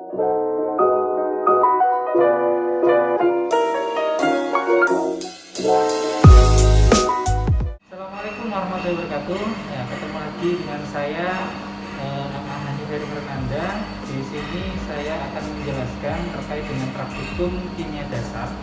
Assalamualaikum warahmatullahi wabarakatuh. Ya, ketemu lagi dengan saya Ahmad dari Fernanda. Di sini saya akan menjelaskan terkait dengan praktikum kimia dasar.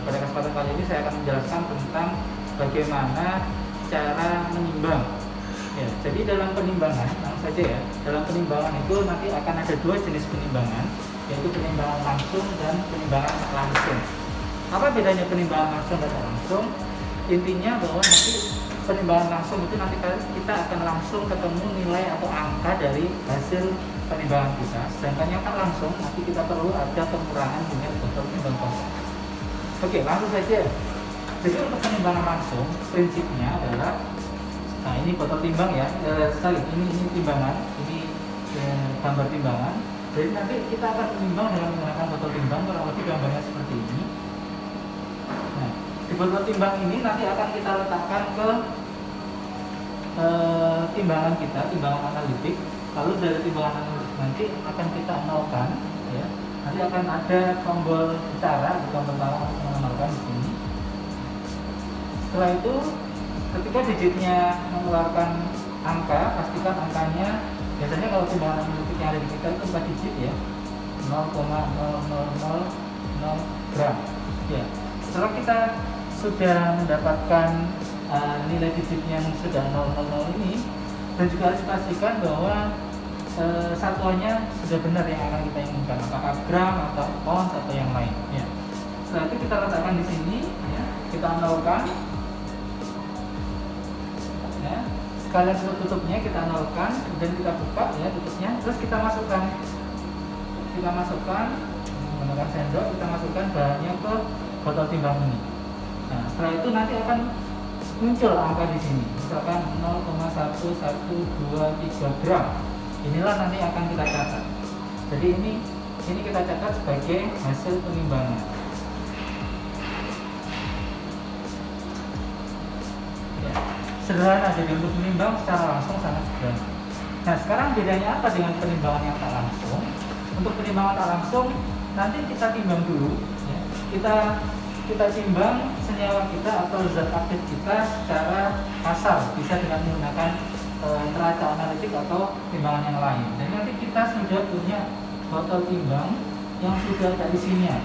Pada kesempatan kali ini saya akan menjelaskan tentang bagaimana cara menimbang. Ya, jadi dalam penimbangan, langsung saja ya. Dalam penimbangan itu nanti akan ada dua jenis penimbangan, yaitu penimbangan langsung dan penimbangan langsung. Apa bedanya penimbangan langsung dan langsung? Intinya bahwa nanti penimbangan langsung itu nanti kita akan langsung ketemu nilai atau angka dari hasil penimbangan kita. Sedangkan yang tak langsung nanti kita perlu ada pengurangan dengan botol timbang kosong. Oke, langsung saja. Jadi untuk penimbangan langsung prinsipnya adalah, nah ini botol timbang ya, ini timbangan, ini gambar timbangan. Jadi nanti kita akan menimbang dengan menggunakan botol timbang, kurang lebih gambarnya seperti ini. Nah, di botol timbang ini nanti akan kita letakkan ke timbangan kita, timbangan analitik. Lalu dari timbangan analitik nanti akan kita nolkan, ya. Nanti akan ada tombol bicara, tombol bawah untuk menolkan di sini. Setelah itu, ketika digitnya mengeluarkan angka, pastikan angkanya, biasanya kalau timbangan analitik yang ada di kita itu 4 digit ya, 0,0000 gram. Ya. Setelah kita sudah mendapatkan nilai digit yang sudah 000 ini, dan juga harus pastikan bahwa satuannya sudah benar yang akan kita inginkan, apakah gram atau ounce atau yang lain. Ya. Setelah itu kita letakkan di sini, ya, kita nolkan. Ya. Sekalian tutupnya kita nolkan, kemudian kita buka ya tutupnya, terus kita masukkan menggunakan sendok, kita masukkan bahannya ke botol timbang ini. Nah, setelah itu nanti akan muncul angka di sini, misalkan 0,1123 gram. Inilah nanti akan kita catat. Jadi ini kita catat sebagai hasil penimbangan. Ya, sederhana, jadi untuk menimbang secara langsung sangat sederhana. Nah, sekarang bedanya apa dengan penimbangan yang tak langsung? Untuk penimbangan tak langsung, nanti kita timbang dulu. Ya. Kita timbang senyawa kita atau zat aktif kita secara kasar, bisa dengan menggunakan neraca analitik atau timbangan yang lain. Dan nanti kita sudah punya botol timbang yang sudah ada isinya.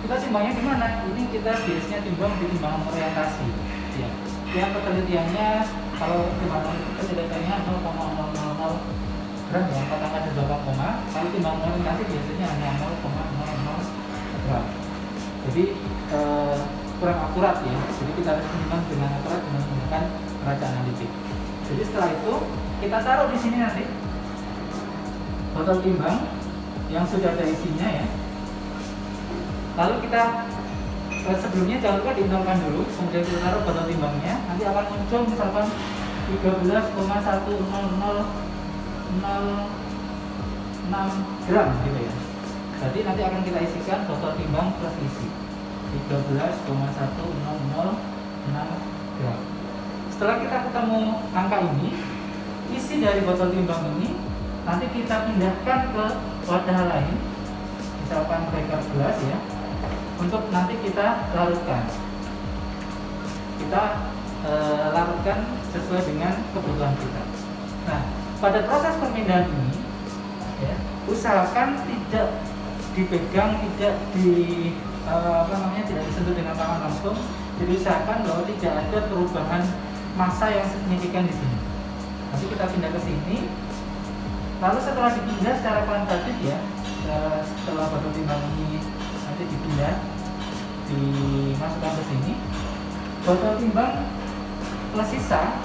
Kita timbangnya di mana? Ini kita biasanya timbang di timbangan orientasi. Ya. Yang penelitiannya kalau timbangan kita setidaknya 0,000 gram ya, katakan di belakang koma. Kalau timbangan orientasi biasanya hanya 0,00 gram. Jadi kurang akurat ya. Jadi kita harus menimbang dengan akurat dengan menggunakan neraca analitik. Jadi setelah itu kita taruh di sini nanti botol timbang yang sudah ada isinya ya. Lalu kita sebelumnya jangan lupa dinolkan dulu, kemudian kita taruh botol timbangnya. Nanti akan muncul misalkan 13,10006 gram gitu ya. Jadi nanti akan kita isikan botol timbang plus isi 13,10006 gram. Setelah kita ketemu angka ini, isi dari botol timbang ini nanti kita pindahkan ke wadah lain, misalkan beker gelas ya, untuk nanti kita larutkan. Kita larutkan sesuai dengan kebutuhan kita. Nah, pada proses pemindahan ini, ya, usahakan tidak dipegang, tidak tidak disentuh dengan tangan langsung. Jadi usahakan bahwa tidak ada perubahan massa yang signifikan di sini. Nanti kita pindah ke sini. Lalu setelah dipindah secara kuantitatif ya, setelah botol timbang ini nanti dipindah, dimasukkan ke sini, botol timbang plus sisa.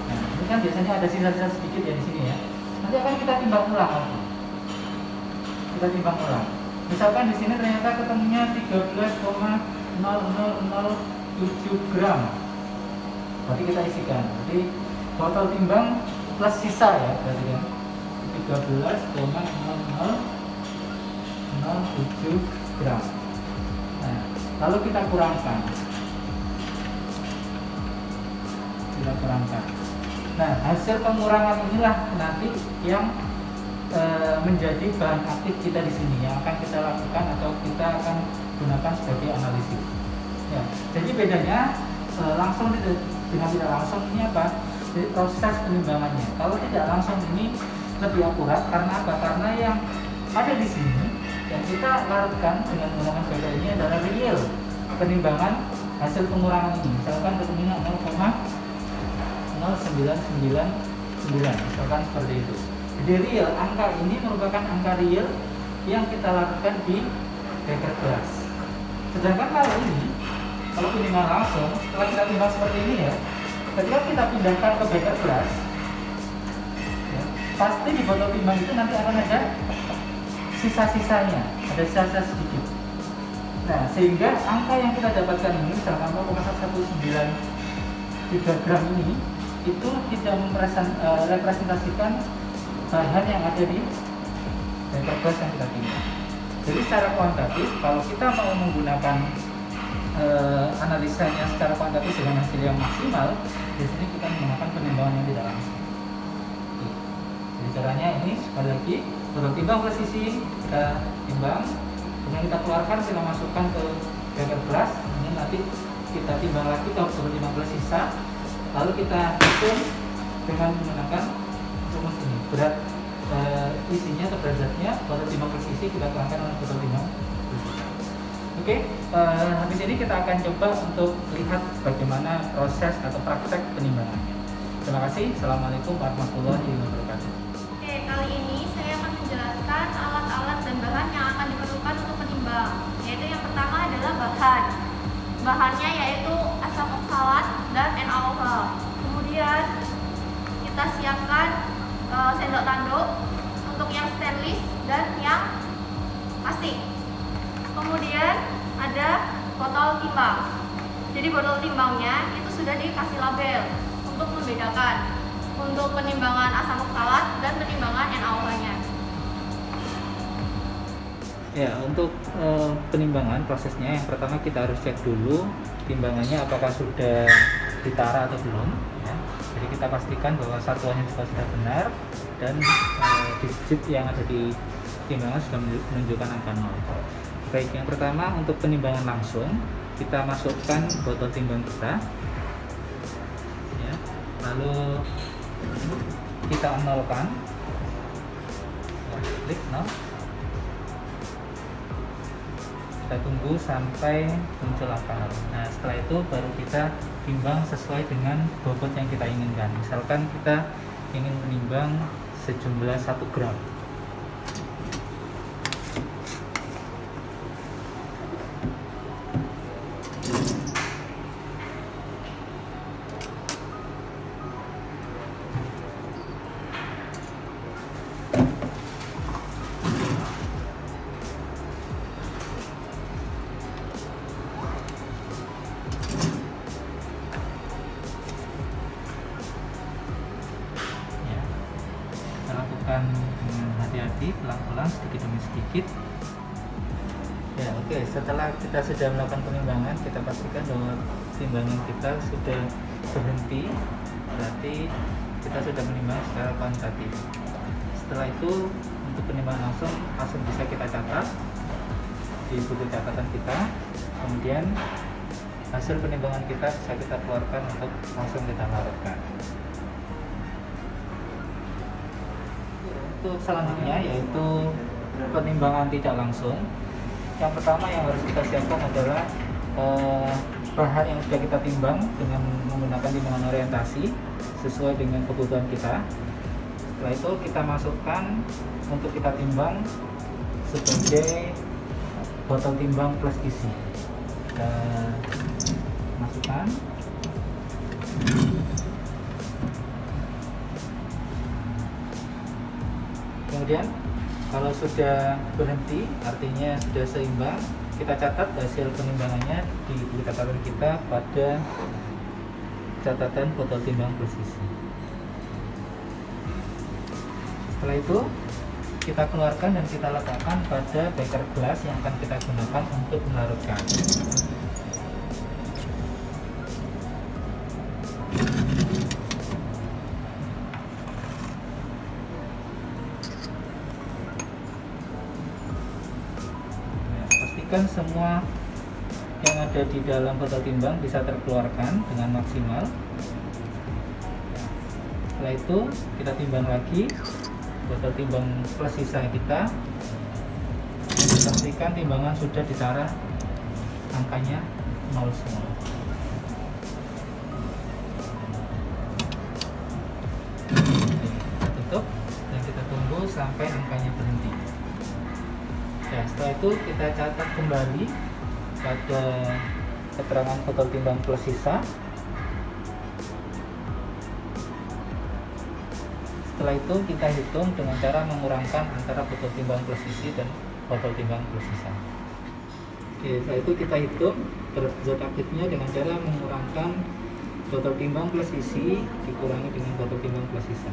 Nah, ini kan biasanya ada sisa-sisa sedikit ya di sini ya. Nanti akan kita timbang ulang lagi. Kita timbang ulang. Misalkan di sini ternyata ketemunya 13,0007 gram. Berarti kita isikan. Jadi botol timbang plus sisa ya, berarti kan 13,0007 gram. Nah, lalu kita kurangkan. Nah, hasil pengurangan inilah nanti yang menjadi bahan aktif kita di sini yang akan kita lakukan atau kita akan gunakan sebagai analisis. Ya, jadi bedanya langsung dengan tidak langsung ini apa? Jadi proses penimbangannya. Kalau tidak langsung ini lebih akurat karena apa? Karena yang ada di sini yang kita larutkan dengan menggunakan beker ini adalah real penimbangan hasil pengurangan ini. Misalkan ketemunya 0,0999 misalkan seperti itu. Jadi real, angka ini merupakan angka real yang kita lakukan di beker gelas. Sedangkan kalau ini, kalau penimbangan langsung, setelah kita timbang seperti ini ya, ketika kita pindahkan ke beker gelas, ya, pasti di botol timbang itu nanti akan ada sisa-sisanya, ada sisa-sisa sedikit. Nah, sehingga angka yang kita dapatkan ini, misalkan 0,193 gram ini, itu tidak merepresentasikan bahan yang ada di beker gelas yang kita timbang. Jadi secara kuantitatif, kalau kita mau menggunakan analisanya secara kuantitatif dengan hasil yang maksimal, di sini kita menggunakan penimbangan yang tidak langsung. Jadi caranya ini sekali lagi, botol timbang presisi kita timbang, kemudian kita keluarkan, kita masukkan ke beker gelas, kemudian nanti kita timbang lagi ke botol timbang gelas sisa, lalu kita hitung dengan menggunakan rumus ini, berat isinya atau berat zatnya, botol timbang presisi kita tuangkan dengan botol timbang presisi. Oke, habis ini kita akan coba untuk lihat bagaimana proses atau praktek penimbangannya. Terima kasih. Assalamualaikum warahmatullahi wabarakatuh. Oke, kali ini saya akan menjelaskan alat-alat dan bahan yang akan diperlukan untuk menimbang. Yaitu yang pertama adalah bahan. Bahannya yaitu asam oksalat dan NaOH. Kemudian kita siapkan sendok tanduk untuk yang stainless dan yang plastik. Kemudian ada botol timbang. Jadi botol timbangnya itu sudah dikasih label untuk membedakan untuk penimbangan asam oksalat dan penimbangan NaOH-nya. Ya, untuk penimbangan prosesnya yang pertama kita harus cek dulu timbangannya apakah sudah ditara atau belum. Ya. Jadi kita pastikan bahwa satuannya juga sudah benar dan digit yang ada di timbangan sudah menunjukkan angka 0. Baik, yang pertama untuk penimbangan langsung kita masukkan botol timbang kita, ya, lalu kita nolkan, klik 0. Kita tunggu sampai muncul angka 0. Nah, setelah itu baru kita timbang sesuai dengan bobot yang kita inginkan. Misalkan kita ingin menimbang sejumlah 1 gram. Dengan hati-hati, pelan-pelan, sedikit demi sedikit. Ya, oke. Setelah kita sudah melakukan penimbangan, kita pastikan bahwa timbangan kita sudah berhenti, berarti kita sudah menimbang secara kuantitatif. Setelah itu, untuk penimbangan langsung bisa kita catat di buku catatan kita. Kemudian hasil penimbangan kita bisa kita keluarkan untuk langsung kita larutkan. Untuk selanjutnya yaitu penimbangan tidak langsung. Yang pertama yang harus kita siapkan adalah bahan yang sudah kita timbang dengan menggunakan timbangan orientasi sesuai dengan kebutuhan kita. Setelah itu kita masukkan untuk kita timbang sebagai botol timbang plus isi. Kita masukkan. Kemudian kalau sudah berhenti, artinya sudah seimbang, kita catat hasil penimbangannya di buku catatan kita pada catatan botol timbang presisi. Setelah itu kita keluarkan dan kita letakkan pada beker gelas yang akan kita gunakan untuk melarutkan. pastikan semua yang ada di dalam botol timbang bisa terkeluarkan dengan maksimal. Setelah itu kita timbang lagi botol timbang plus sisa kita. Pastikan timbangan sudah ditaruh angkanya 0 semua. Kita tutup dan kita tunggu sampai angkanya berhenti. Ya, setelah itu kita catat kembali pada keterangan botol timbang plus sisa. Setelah itu kita hitung dengan cara mengurangkan antara botol timbang plus isi dan botol timbang plus sisa. Oke, setelah itu kita hitung berat zat aktifnya dengan cara mengurangkan botol timbang plus isi dikurangi dengan botol timbang plus sisa.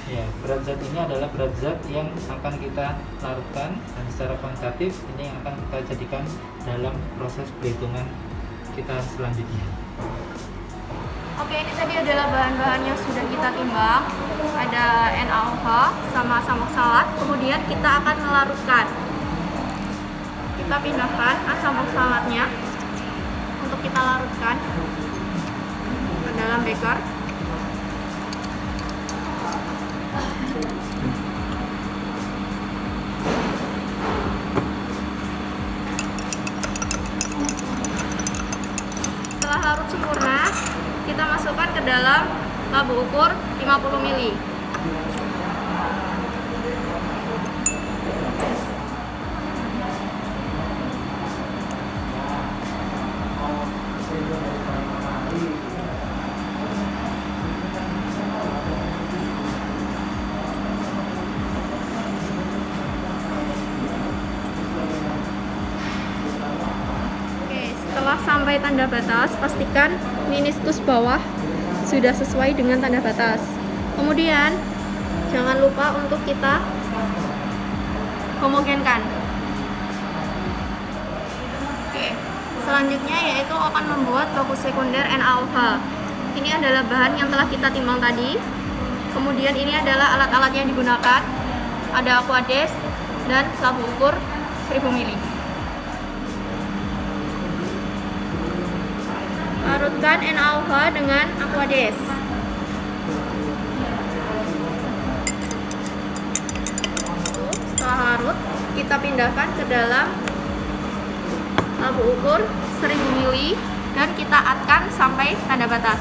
Ya, berat zat ini adalah berat zat yang akan kita larutkan, dan secara kuantitatif ini yang akan kita jadikan dalam proses perhitungan kita selanjutnya. Oke, ini tadi adalah bahan-bahan yang sudah kita timbang. Ada NaOH sama asam oksalat. Kemudian kita akan melarutkan. Kita pindahkan asam oksalatnya untuk kita larutkan ke dalam beker. Setelah larut sempurna, kita masukkan ke dalam labu ukur 50 ml. Setelah sampai tanda batas, pastikan meniskus bawah sudah sesuai dengan tanda batas. Kemudian, jangan lupa untuk kita homogenkan. Oke, selanjutnya yaitu akan membuat baku sekunder NaOH. Ini adalah bahan yang telah kita timbang tadi. Kemudian ini adalah alat-alat yang digunakan. Ada aquades dan labu ukur 1000 ml. Larutkan NaOH dengan aquades. Setelah larut, kita pindahkan ke dalam labu ukur 1000 ml dan kita adkan sampai tanda batas.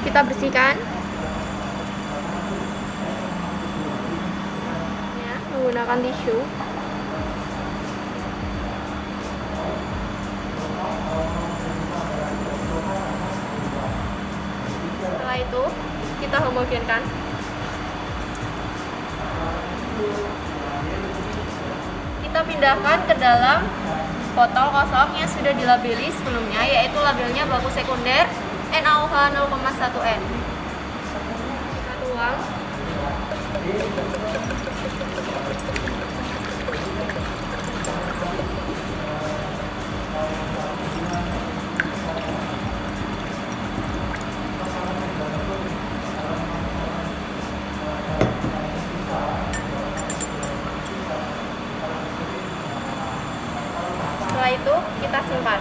Kita bersihkan ya, menggunakan tisu. Setelah itu kita homogenkan. Kita pindahkan ke dalam botol kosong yang sudah dilabeli sebelumnya, yaitu labelnya baku sekunder NaOH 0,1 N. Kita tuang. Setelah itu kita simpan.